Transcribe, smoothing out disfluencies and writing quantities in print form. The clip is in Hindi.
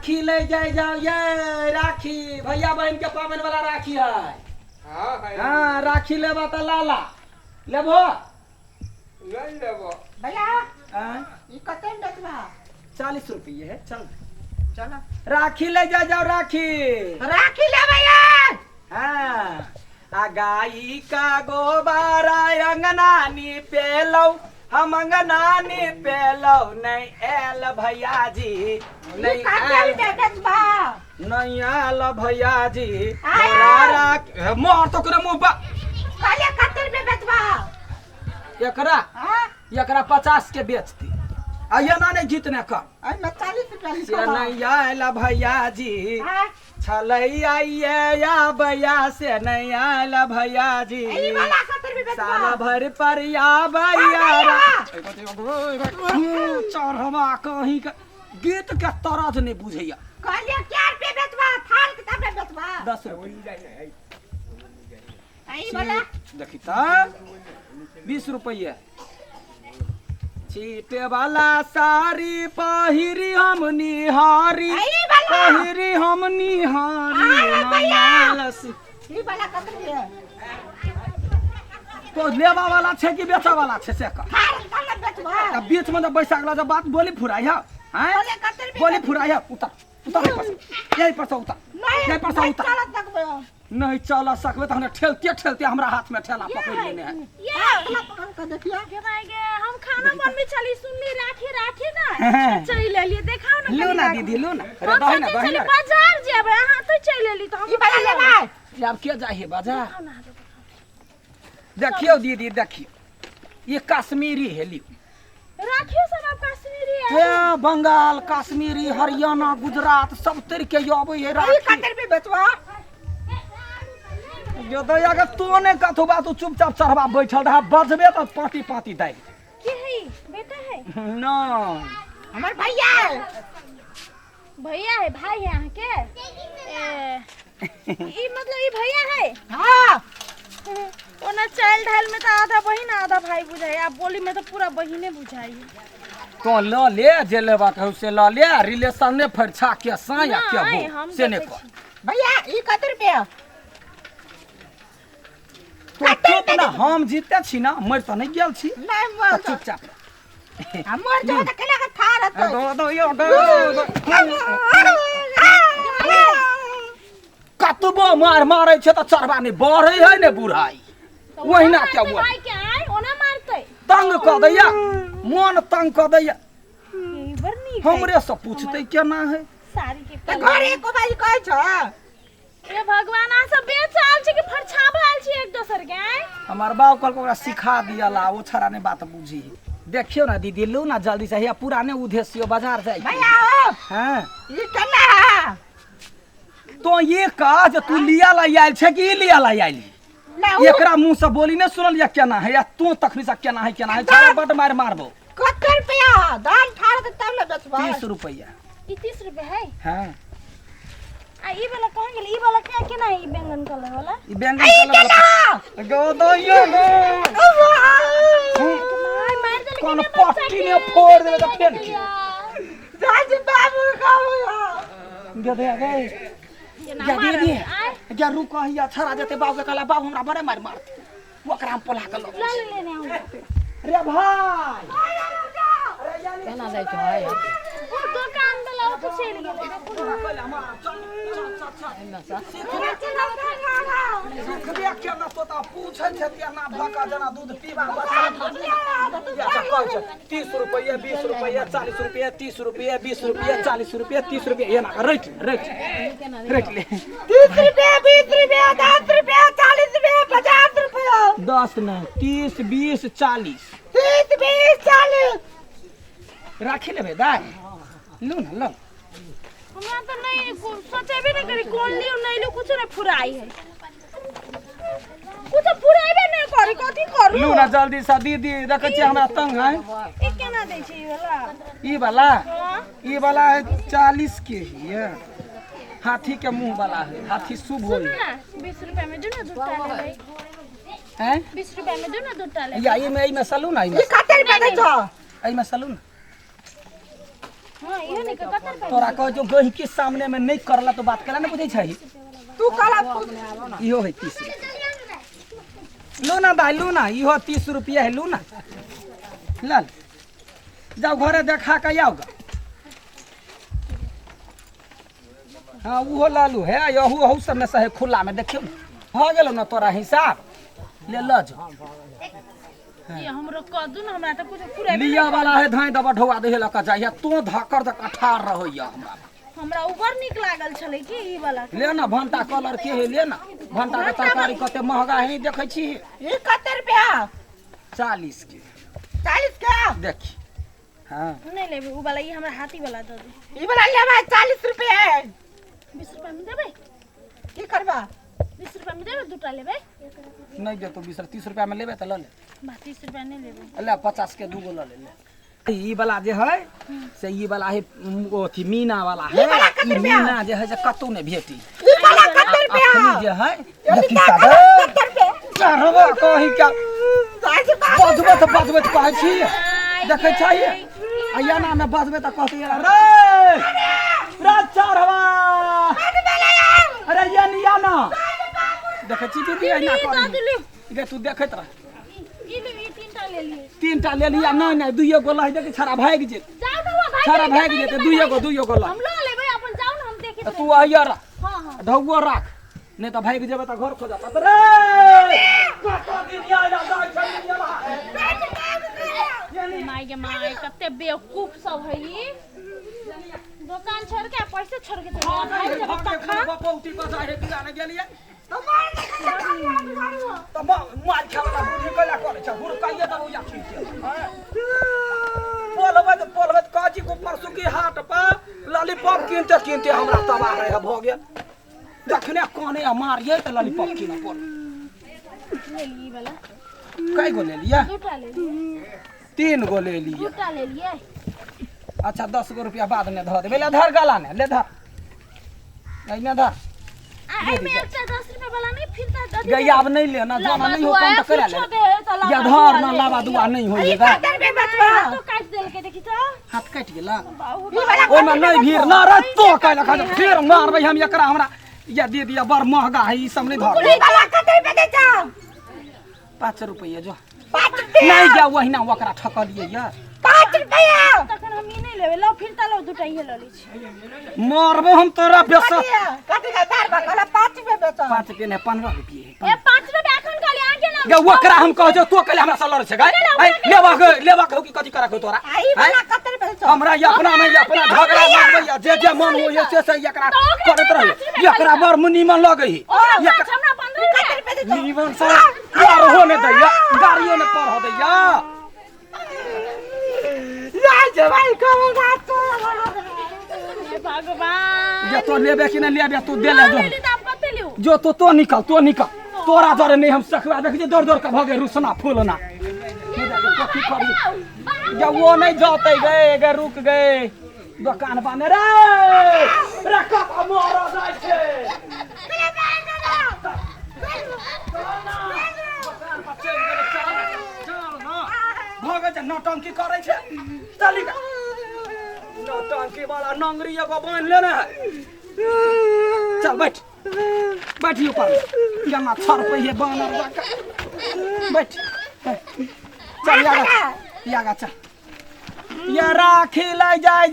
राखी ले जाए जाओ ये राखी भैया बहन के पावन वाला राखी है। हाँ राखी लेबा तो लाला लेबो भैया हाँ? ये कते में बेचबा 40 रुपये है। चल चलो राखी ले जा जाओ राखी। राखी ले भैया। हाँ आ गाई का गोबारा अंगनानी पेलो हम अंगनानी पेलो नहीं एल भैया जी ये नहीं कते एल में बेचबा नहीं एल भैया जी आया। मोर तो करे मुंह पर काले कते में बेचबा एकरा हां एकरा 50 के बेचती आ ये ना नहीं जीतने का आई मैं 40 रुपया ये लिखा नहीं आयल भैया जी हां छलैया ये या भैया से नहीं आयल भैया जी ई वाला कते में बेचबा साला भर पर या भैया भैया। चढ़वा कहीं का गीत के तरज नहीं बुझैया। काले क्या रुपया बेचबा थाल कितना में बेचबा 10 रुपये आई वाला देखी तो 20 रुपये चीटे वाला साड़ी पहिरी हम निहारी आई वाला पहिरी हम निहारी आया भैया। मालसी ई वाला कते में तो लेवा वाला छे कि बेचा वाला छे से का थाल कितना में बेचबा अब बीच में जब बैसा गला जब बात बोली फुराई है हैं काले कते में बोली फुराई है उतर उतर यही पर से उतर यही पर से उतर चल सकबे नहीं चल सकबे तो हमने ठेलते ठेलते हमरा हाथ में ठेला पकड़ लेने हैं। ये पकड़ के देखिए के भाई गे हम खाना बनबे चली सुनली राखी ना हैं। चली ले लिए देखाओ ना लो ना दीदी लो ना अरे दही ना दही ना बाजार जेबे हां तो चली लेली तो हम ई वाला लेबा अब क्या जाइए बाजार देखियो दीदी देखियो ये कश्मीरी है लियो राखियो सब आप कश्मीरी है ये बंगाल कश्मीरी हरियाणा गुजरात सब तरह के आवे है ई राखी कते में बेचबा जो दया के तो ने कथु बात तू चुपचाप चढ़वा बैठल रहा बजबे तो पाती पाती दे के है बेटा है ना हमर भैया भैया है भाई है यहाँ के ई मतलब ई भैया है हां ओना चाइल्ड हाल में तो आधा बहिन आधा भाई बुझाई आप बोली में तो पूरा बहिने बुझाई तो ल ले जे लेबा कहू से ल ले रिलेशन ने फरछा के साया के नहीं, हो हम से ने देखे कर भैया ई कते रुपया तो चुप ना हम जीते छी ना मर तो नहीं गेल छी नहीं तो मर चुपचाप हमर जो त केला के थार हतो दो दो यो कतबो मार मारे छे तो चढ़वा नहीं बढ़े है ने बुढ़ाई वही ना क्या हुआ भाई के आए ओना मारते तंग क दैया मन तंग क दैया ई बरनी हमरे से पूछते केना है सारी के त घरे को भाई कहै छ ये भगवान आ सब बेच आल छी कि फरछाब आल छी एक दोसर के हमार बाप कल को सिखा दिया ला वो छरा ने बात बुझी देखियो ना दीदी लो ना जल्दी से या पुराने उद्देश्य बाजार जाए भैया ओ हां ई केना तो ये का जो तू लिया ला आइल छे कि लिया ला आइल ना एकरा मुंह से बोली ने सुनल या केना है या तू तखनी से केना है छरा बड मार मारबो कते रुपया दान थार त तब ले बेचबा 30 रुपया ई 30 रुपए है हां आ ई वाला कहां गेल ई वाला के ना ई बैंगन कलर वाला ई बैंगन कलर गो दो यो गो मार मार दे कौन पट्टी ने फोड़ देले तो फेर की जाज बाबू खाओ दे दे गे या दीदी या रुको या छरा जते बाबू के कहला बाबू हमरा बड़े मार मारते ओकरा हम पोला के लो ले लेने आऊं रे भाई केना दै छ है वो दुकान में लाओ तो चल गेले कहला हमारा चल सीख दे के ना तो पूछै छै ना भका जना दूध पीबा या कहै छै 30 रुपया 20 रुपया 40 रुपया 30 रुपया 20 रुपया 40 रुपया 30 रुपया ये ना रेट ले 30 रुपया 20 रुपया 10 रुपया 40 रुपया 50 रुपया 10 नहीं 30 20 40 30 20 40 राखी लेबे दाई लो ना लो हमरा तो नहीं सोचेबे नहीं करी कौन लियो नहीं लियो कुछ नहीं फुराई है कुछ फुराइबे नहीं करी कथि करू लो ना जल्दी सा दीदी देखे छी हमरा तंग है ई केना दै छी ई ई वाला वाला हां ई वाला है 40 के है हाथी के मुंह वाला है हाथी शुभ होई सुनो ना 20 रुपए में जो ना दूटा ले हैं 20 रुपए में जो ना दूटा ले या ई में सलून आई में ई कते रुपया दै छ आई में सलून हां इहो नहीं कतर पे तोरा कह जो गही के सामने में नहीं करला तो बात कला ना बुझै छै तू काला इहो है 30 लो ना दाई लो ना इहो 30 रुपया है लो ना लाल जाओ घरे देखा के आओगा हाँ वो लालू है यहू हऊ सब में सहे खुला में देखियो हो गेलो ना तोरा हिसाब ले ल जो ये हमरो कह दू ना हमरा त कुछ पूरा लिया वाला है धाई दबा ढोवा दे लका चाहिए तो धाकर तक 18 रहोया हमरा ऊपर निक लागल छले की ई वाला ले ना भंटा कलर के है ले ना भंटा के तरकारी कते महंगा है देखै छी ये कतर रुपया 40 के 40 का देखी हां नहीं लेबे उ वाला ई हमरा हाथी वाला दे दे ई वाला लेबा 40 रुपया है 20 रुपया में देबे की करबा 20 रुपया में देबे दुटा लेबे नहीं दे तो 20 30 रुपया में लेबे त ल ले 30 रुपया नहीं लेबे ले 50 के दूगो ल ले ई वाला जे है से ई वाला है ओथी मीना वाला है ई मीना जे है जे कतौ ने भेटी ई वाला कतर रुपया अखनी जे है देखी का सादे 70 रुपया चढ़बा कहि क्या साजी का बजबे त कहै छी देखै छै आया ना में बजबे त कहती रे रे चढ़बा अरे ये निया ना देखै छी दीदी आइना कर गे तू देखैत रह ई ले ई तीनटा ले लिए तीनटा ले लिया नहीं नहीं दुइयो गो लह देख छड़ा भाग जे जाओ तो भाई छड़ा भाग जेते दुइयो गो लह हम लो लेबे अपन जाओ ना हम देखे तू आइया रा हां हां ढौगो राख नहीं तो भाग जेबे त घर खोजा रे कतो दिन या जाय छलिया माय के माय कते बेवकूफ सब है ई दुकान छोड़ के पैसे छोड़ के चले भाई जब तक खा बपौती को जाहे किराने गेलिए तो मार खाला बुढ़ी कला करे छ हुरकाइए त या ठीक छै पोलबे काजी को परसु की हाट पर लॉलीपॉप किनते हमरा तबाह रहे भ गेल देखने कोने मारिए त लॉलीपॉप किना पड़ ले ली वाला कई गो ले लिया दुटा ले लिए 3 गो ले लिए दुटा ले लिए अच्छा 10 गो रुपया बाद में ध देबे ले धर गला ने ले धर नहीं धर आई में एक 10 रुपए वाला नहीं फिरता गई अब नहीं लेना जाना नहीं हो काम तो करा ले या धर ना लावा दुआ नहीं होइएगा तो काट देल के देखी तो हाथ कट गेला ओय में नहीं भीड़ ना रे तो कहला खा फिर मारबै हम एकरा हमरा या दे दिया बड़ महंगा है ई सब नहीं धर ई वाला कतर पे दे जा 5 रुपया जो 5 नहीं जा वहिना ओकरा ठकलिए या 5 रुपया तखन हम ई नहीं लेबे लो फिरता लो दुटा ही ले ली छी मारबो हम तोरा बेस कथि का दार बकला 5 रुपया बेचा 5 रुपया ने 15 रुपया ए 5 रुपया अखन काली आके ना गे ओकरा हम कह जो तो कहले हमरा सलर छै गए लेबा के की कथि करा को तोरा ई वाला कतर बेचा हमरा ये अपना नहीं अपना झगड़ा लागबैया जे मन हो से एकरा करत रह एकरा बर मुनी मन लगई हमरा 15 रुपया दे जीवन से यार होने दैया गाड़ियों ने पर हो दैया यार जवाई कहोगा तो हे भगवान ये तो लेबे कि नहीं लेबे तू दे ले ले ली तो आप कते लियो जो तो निकल तोरा जरे नहीं हम सकवा देख जे दौड़ के भागे रुसना फूलना कथि करी जब वो नहीं जाते गए रुक गए दुकान बने रे कप मोरा जाय छे भागे जे नौटंकी करे छे चली का नौटंकी वाला नंगरी एगो बांध लेने है चल बैठ ऊपर यहाँ 6 रुपये बानर जाकर बैठ चल यागा चल ये राखी लाई जाए